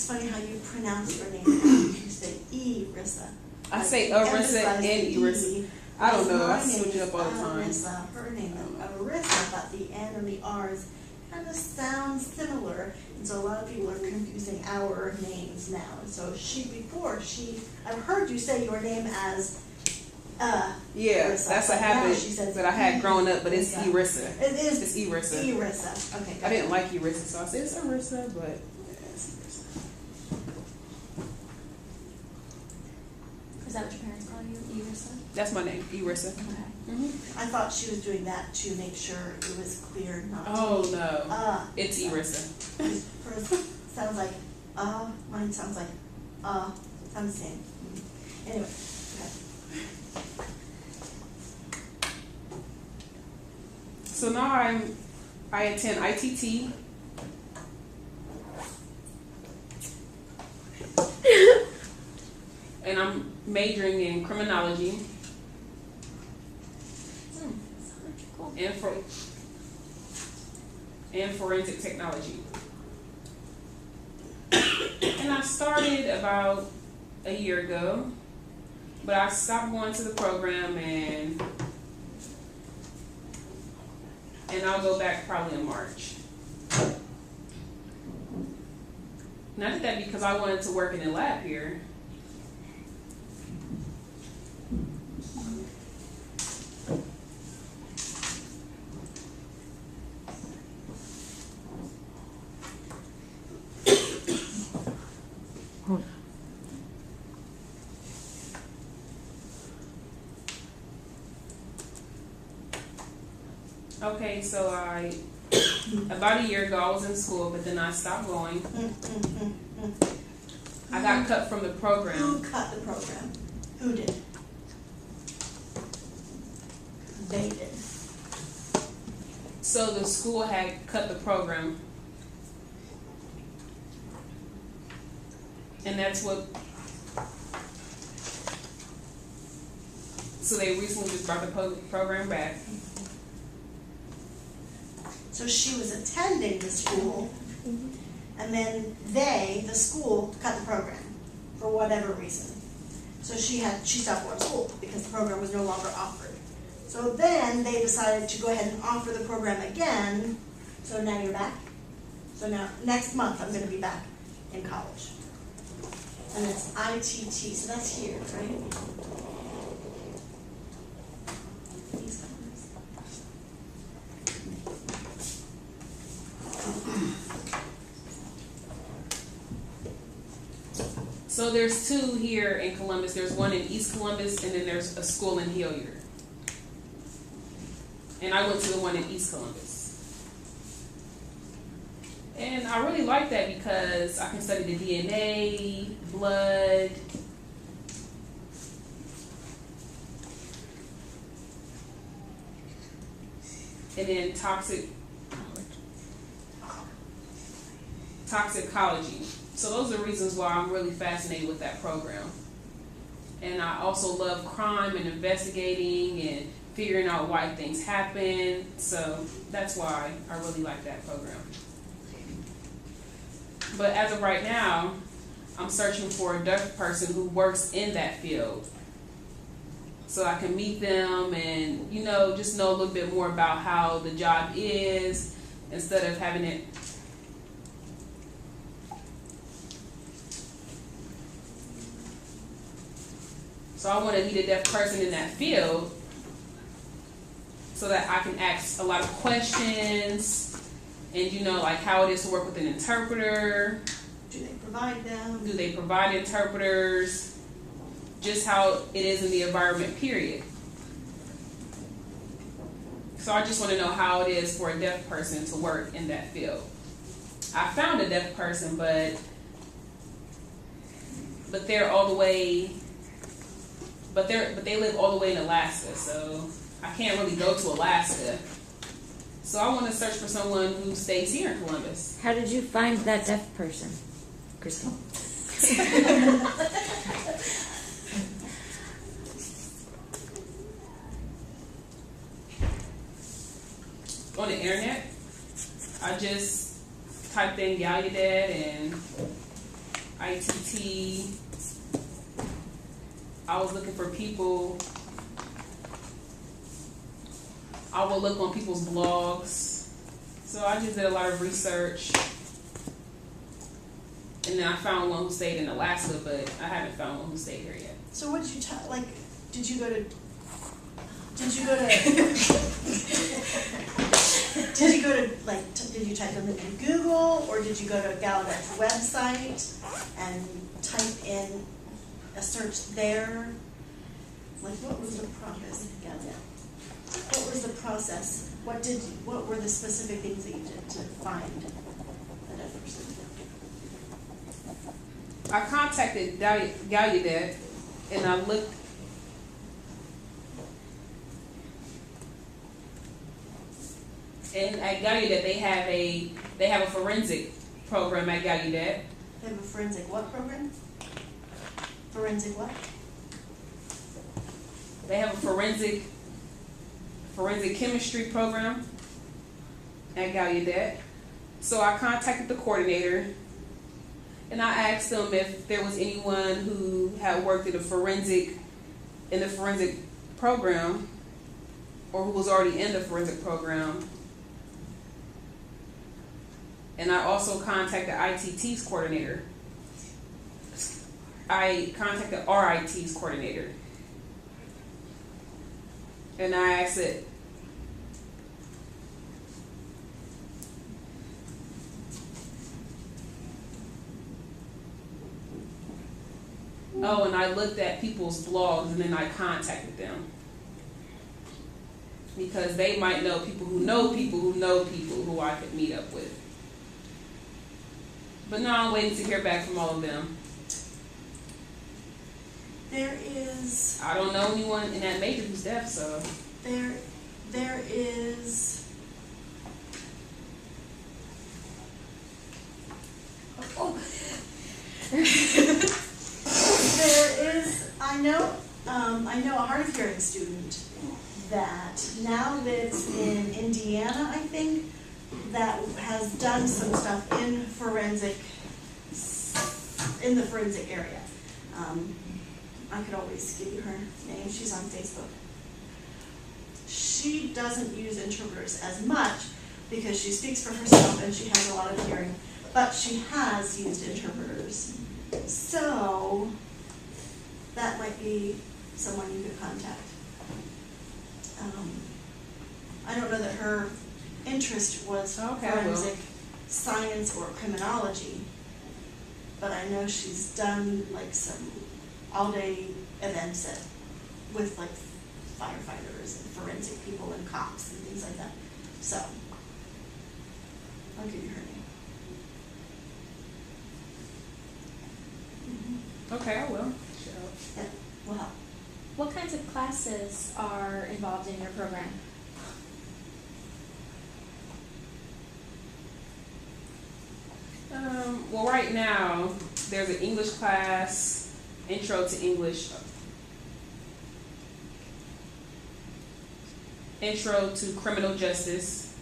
funny how you pronounce your name. You say Erissa. I say Arissa and Erissa. I don't know. I switch it up all the time. Arissa. Her name is Arissa, but the N and the R's kind of sound similar, and so a lot of people are confusing our names now. And so I've heard you say your name as yeah, Erissa, that's a habit that I had growing up, but it's Erissa. It is. It's Erissa. Erissa. Okay. Good. I didn't like Erissa, so I said it's Arissa, but yeah, it's Erissa. Is that what your parents call you, Erissa? That's my name, Erissa. Okay. Mm-hmm. I thought she was doing that to make sure it was clear, not. Oh no, it's Erissa. Hers sounds like mine sounds like sounds the same. Anyway, okay. So now I attend ITT. And I'm majoring in criminology Cool. and forensic technology. And I started about a year ago, but I stopped going to the program and I'll go back probably in March. And I did that because I wanted to work in a lab here. Okay, so about a year ago I was in school, but then I stopped going. I got cut from the program. Who cut the program? Who did? They did. So the school had cut the program. And that's what, so they recently just brought the program back. So she was attending the school, and then the school, cut the program for whatever reason. So she stopped going to school because the program was no longer offered. So then they decided to go ahead and offer the program again. So now you're back. So now next month I'm going to be back in college, and it's ITT. So that's here, right? So there's two here in Columbus. There's one in East Columbus, and then there's a school in Hilliard. And I went to the one in East Columbus. And I really like that because I can study the DNA, blood, and then toxicology. So those are reasons why I'm really fascinated with that program. And I also love crime and investigating and figuring out why things happen. So that's why I really like that program. But as of right now, I'm searching for a deaf person who works in that field, so I can meet them and, just know a little bit more about how the job is instead of having it. So I want to meet a deaf person in that field so that I can ask a lot of questions and, like how it is to work with an interpreter. Do they provide them? Do they provide interpreters? Just how it is in the environment, period. So I just want to know how it is for a deaf person to work in that field. I found a deaf person, but they're all the way, but they live all the way in Alaska, so I can't really go to Alaska. So I want to search for someone who stays here in Columbus. How did you find that deaf person, Kristie? On the internet, I just typed in Gallaudet and ITT. I was looking for people. I will look on people's blogs. So I just did a lot of research. And then I found one who stayed in Alaska, but I haven't found one who stayed here yet. So what did you did you go to did you type them in Google, or did you go to Gallaudet's website and type in a search there? Like, what was the process? What was the process? What were the specific things that you did to find a deaf person? I contacted Gallaudet and I looked. And at Gallaudet they have a forensic program at Gallaudet. They have a forensic what program? Forensic what? They have a forensic chemistry program at Gallaudet. So I contacted the coordinator and I asked them if there was anyone who had worked in the forensic program or who was already in the forensic program. And I also contacted ITT's coordinator. I contacted RIT's coordinator. And I asked it, oh, and I looked at people's blogs and then I contacted them. Because they might know people who know people who know people who I could meet up with. But now I'm waiting to hear back from all of them. There is. I don't know anyone in that major who's deaf, so. There is. Oh. There is. I know a hard of hearing student that now lives in Indiana, I think, that has done some stuff in the forensic area. I could always give you her name. She's on Facebook. She doesn't use interpreters as much because she speaks for herself and she has a lot of hearing, but she has used interpreters. So that might be someone you could contact. I don't know that her interest was forensic science or criminology, but I know she's done like some all-day events with like firefighters and forensic people and cops and things like that. So I'll give you her name. Mm-hmm. Okay, I will. Sure. Yeah, will help. What kinds of classes are involved in your program? Well, right now, there's an English class, Intro to English, Intro to Criminal Justice,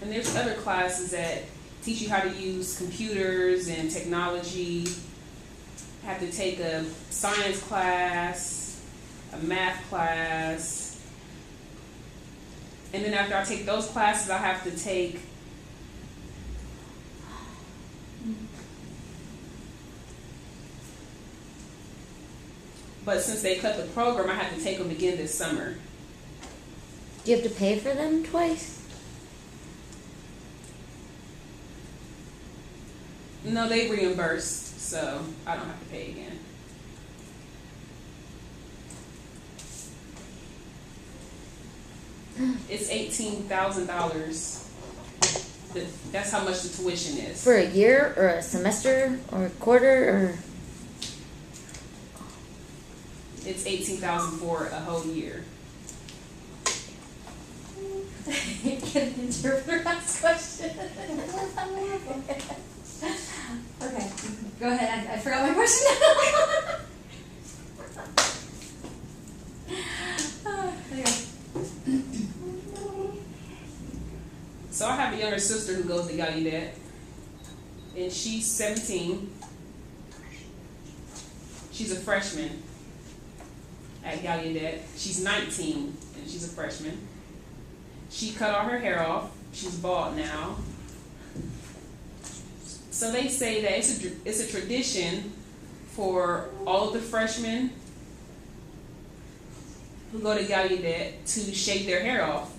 and there's other classes that teach you how to use computers and technology. I have to take a science class, a math class, and then after I take those classes, I have to take but since they cut the program, I have to take them again this summer. Do you have to pay for them twice? No, they reimburse, so I don't have to pay again. It's $18,000. That's how much the tuition is. For a year or a semester or a quarter or? It's $18,000 for a whole year. Can an interpreter ask questions? Okay, go ahead. I forgot my question. There you go. So I have a younger sister who goes to Gallaudet, and she's 17. She's a freshman at Gallaudet. She's 19, and she's a freshman. She cut all her hair off. She's bald now. So they say that it's a tradition for all of the freshmen who go to Gallaudet to shave their hair off.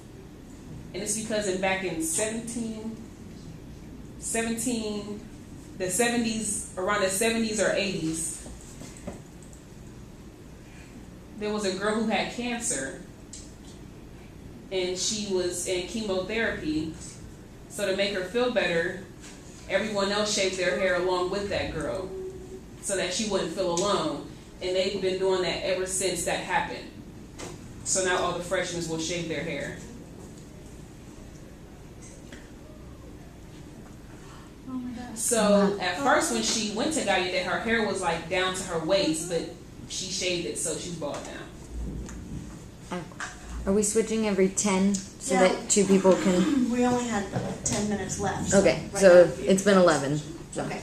And it's because back in the 70s, around the 70s or 80s, there was a girl who had cancer, and she was in chemotherapy. So to make her feel better, everyone else shaved their hair along with that girl so that she wouldn't feel alone. And they've been doing that ever since that happened. So now all the freshmen will shave their hair. Oh my gosh. So at first when she went to Gallaudet, her hair was like down to her waist, but she shaved it, so she's bald now. Are we switching every 10 so Yeah. that two people can? We only had 10 minutes left. Okay, right so now, it's been 11. So. Okay.